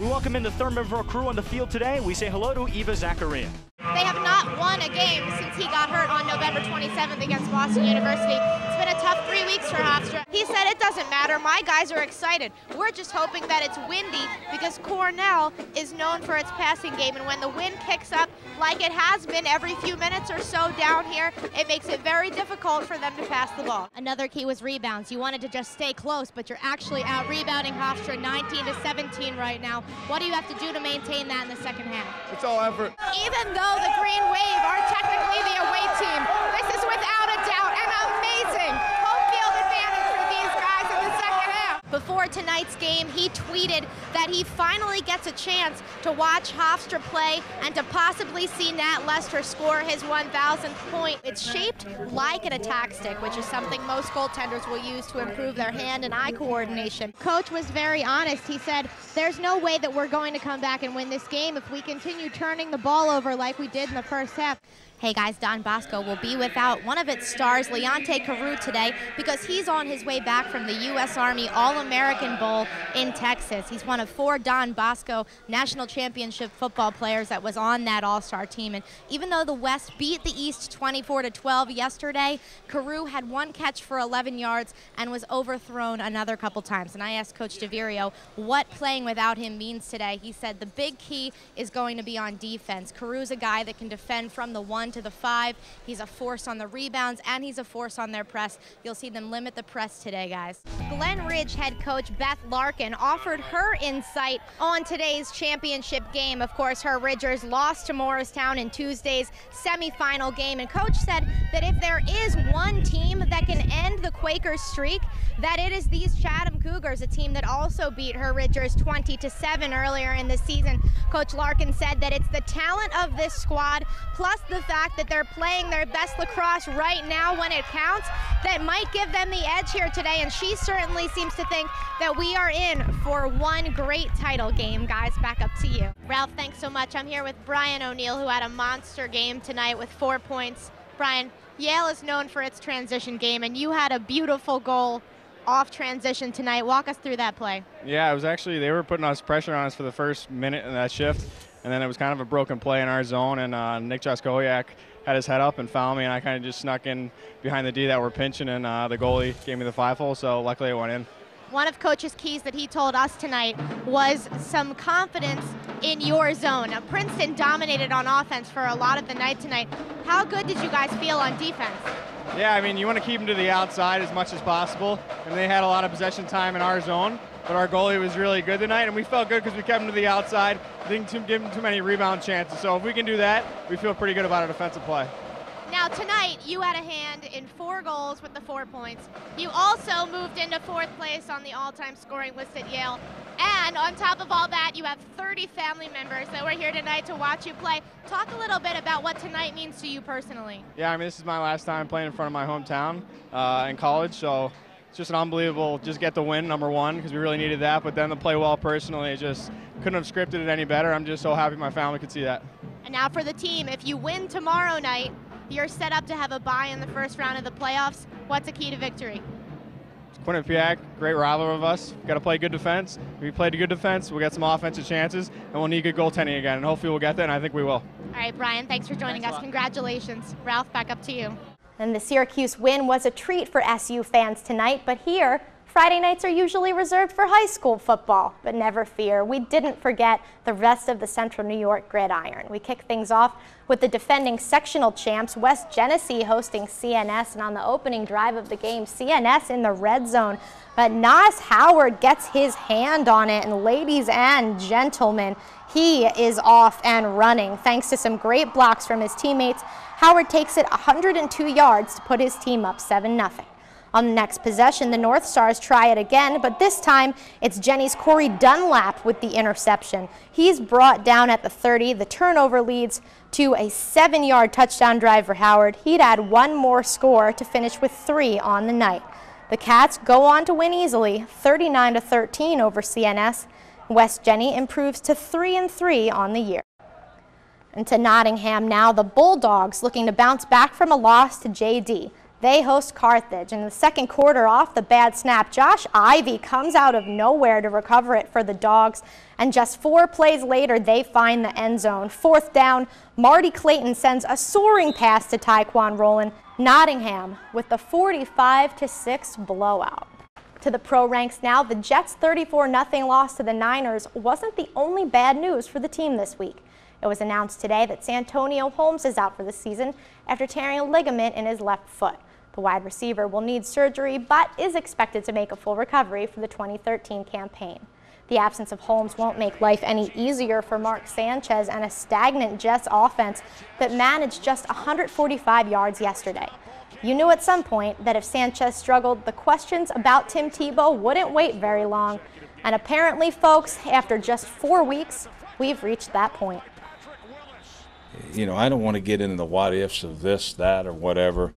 We welcome in the third member of our crew on the field today. We say hello to Eva Zaccaria. They have not won a game since he got hurt on November 27th against Boston University. It's been a tough 3 weeks for Hofstra. He said, "It doesn't matter, my guys are excited. We're just hoping that it's windy because Cornell is known for its passing game, and when the wind kicks up like it has been every few minutes or so down here, it makes it very difficult for them to pass the ball." Another key was rebounds. You wanted to just stay close, but you're actually out rebounding Hofstra 19-17 right now. What do you have to do to maintain that in the second half? It's all effort. Even though the Green Wave are technically the away team, this is without a doubt an amazing home field advantage for these guys in the second half. Before tonight's game, he tweeted that he finally gets a chance to watch Hofstra play and to possibly see Nat Lester score his 1,000th point. It's shaped like an attack stick, which is something most goaltenders will use to improve their hand and eye coordination. Coach was very honest. He said, "There's no way that we're going to come back and win this game if we continue turning the ball over like we did in the first half." Hey guys, Don Bosco will be without one of its stars, Leonte Carew, today because he's on his way back from the U.S. Army All-American Bowl in Texas. He's one of 4 Don Bosco National Championship football players that was on that All-Star team. And even though the West beat the East 24-12 yesterday, Carew had 1 catch for 11 yards and was overthrown another couple times. And I asked Coach DeVirio what playing without him means today. He said the big key is going to be on defense. Carew's a guy that can defend from the 1 to the 5. He's a force on the rebounds, and he's a force on their press. You'll see them limit the press today, guys. Glen Ridge head coach Beth Larkin offered her insight on today's championship game. Of course, her Ridgers lost to Morristown in Tuesday's semifinal game, and coach said that if there is one team that can end the Quakers' streak, that it is these Chatham Cougars, a team that also beat her Ridgers 20-7 earlier in the season. Coach Larkin said that it's the talent of this squad, plus the fact that they're playing their best lacrosse right now when it counts, that might give them the edge here today, and she certainly seems to think that we are in for one great title game. Guys, back up to you. Ralph, thanks so much. I'm here with Brian O'Neill, who had a monster game tonight with 4 points. Brian, Yale is known for its transition game, and you had a beautiful goal off transition tonight. Walk us through that play. Yeah, it was actually, they were putting pressure on us for the first minute in that shift, and then it was kind of a broken play in our zone, and Nick Jaskowiak had his head up and fouled me, and I kind of just snuck in behind the D that were pinching, and the goalie gave me the 5-hole, so luckily it went in. One of Coach's keys that he told us tonight was some confidence in your zone. Now, Princeton dominated on offense for a lot of the night tonight. How good did you guys feel on defense? Yeah, I mean, you want to keep them to the outside as much as possible, and they had a lot of possession time in our zone, but our goalie was really good tonight, and we felt good because we kept them to the outside, didn't give them too many rebound chances. So if we can do that, we feel pretty good about our defensive play. Now tonight, you had a hand in 4 goals with the 4 points. You also moved into 4th place on the all-time scoring list at Yale. And on top of all that, you have 30 family members that were here tonight to watch you play. Talk a little bit about what tonight means to you personally. Yeah, I mean, this is my last time playing in front of my hometown in college, so it's just an unbelievable, just get the win, number one, because we really needed that, but then to play well personally, just couldn't have scripted it any better. I'm just so happy my family could see that. And now for the team, if you win tomorrow night, you're set up to have a bye in the first round of the playoffs. What's a key to victory? Quinnipiac, great rival of us. Got to play good defense. If we played a good defense, we'll get some offensive chances, and we'll need good goaltending again, and hopefully we'll get that, and I think we will. All right, Brian, thanks for joining us. Congratulations. Ralph, back up to you. And the Syracuse win was a treat for SU fans tonight, but here, Friday nights are usually reserved for high school football. But never fear, we didn't forget the rest of the Central New York gridiron. We kick things off with the defending sectional champs, West Genesee, hosting CNS, and on the opening drive of the game, CNS in the red zone. But Nas Howard gets his hand on it, and ladies and gentlemen, he is off and running. Thanks to some great blocks from his teammates, Howard takes it 102 yards to put his team up 7-0. On the next possession, the North Stars try it again, but this time it's Jenny's Corey Dunlap with the interception. He's brought down at the 30. The turnover leads to a 7-yard touchdown drive for Howard. He'd add one more score to finish with 3 on the night. The Cats go on to win easily, 39-13 over CNS. West Jenny improves to 3-3 on the year. And to Nottingham now, the Bulldogs looking to bounce back from a loss to JD. They host Carthage. In the second quarter, off the bad snap, Josh Ivy comes out of nowhere to recover it for the Dogs. And just 4 plays later, they find the end zone. Fourth down, Marty Clayton sends a soaring pass to Tyquan Rowland. Nottingham with the 45-6 blowout. To the pro ranks now, the Jets' 34-0 loss to the Niners wasn't the only bad news for the team this week. It was announced today that Santonio Holmes is out for the season after tearing a ligament in his left foot. The wide receiver will need surgery, but is expected to make a full recovery for the 2013 campaign. The absence of Holmes won't make life any easier for Mark Sanchez and a stagnant Jets offense that managed just 145 yards yesterday. You knew at some point that if Sanchez struggled, the questions about Tim Tebow wouldn't wait very long. And apparently, folks, after just 4 weeks, we've reached that point. You know, I don't want to get into the what ifs of this, that, or whatever.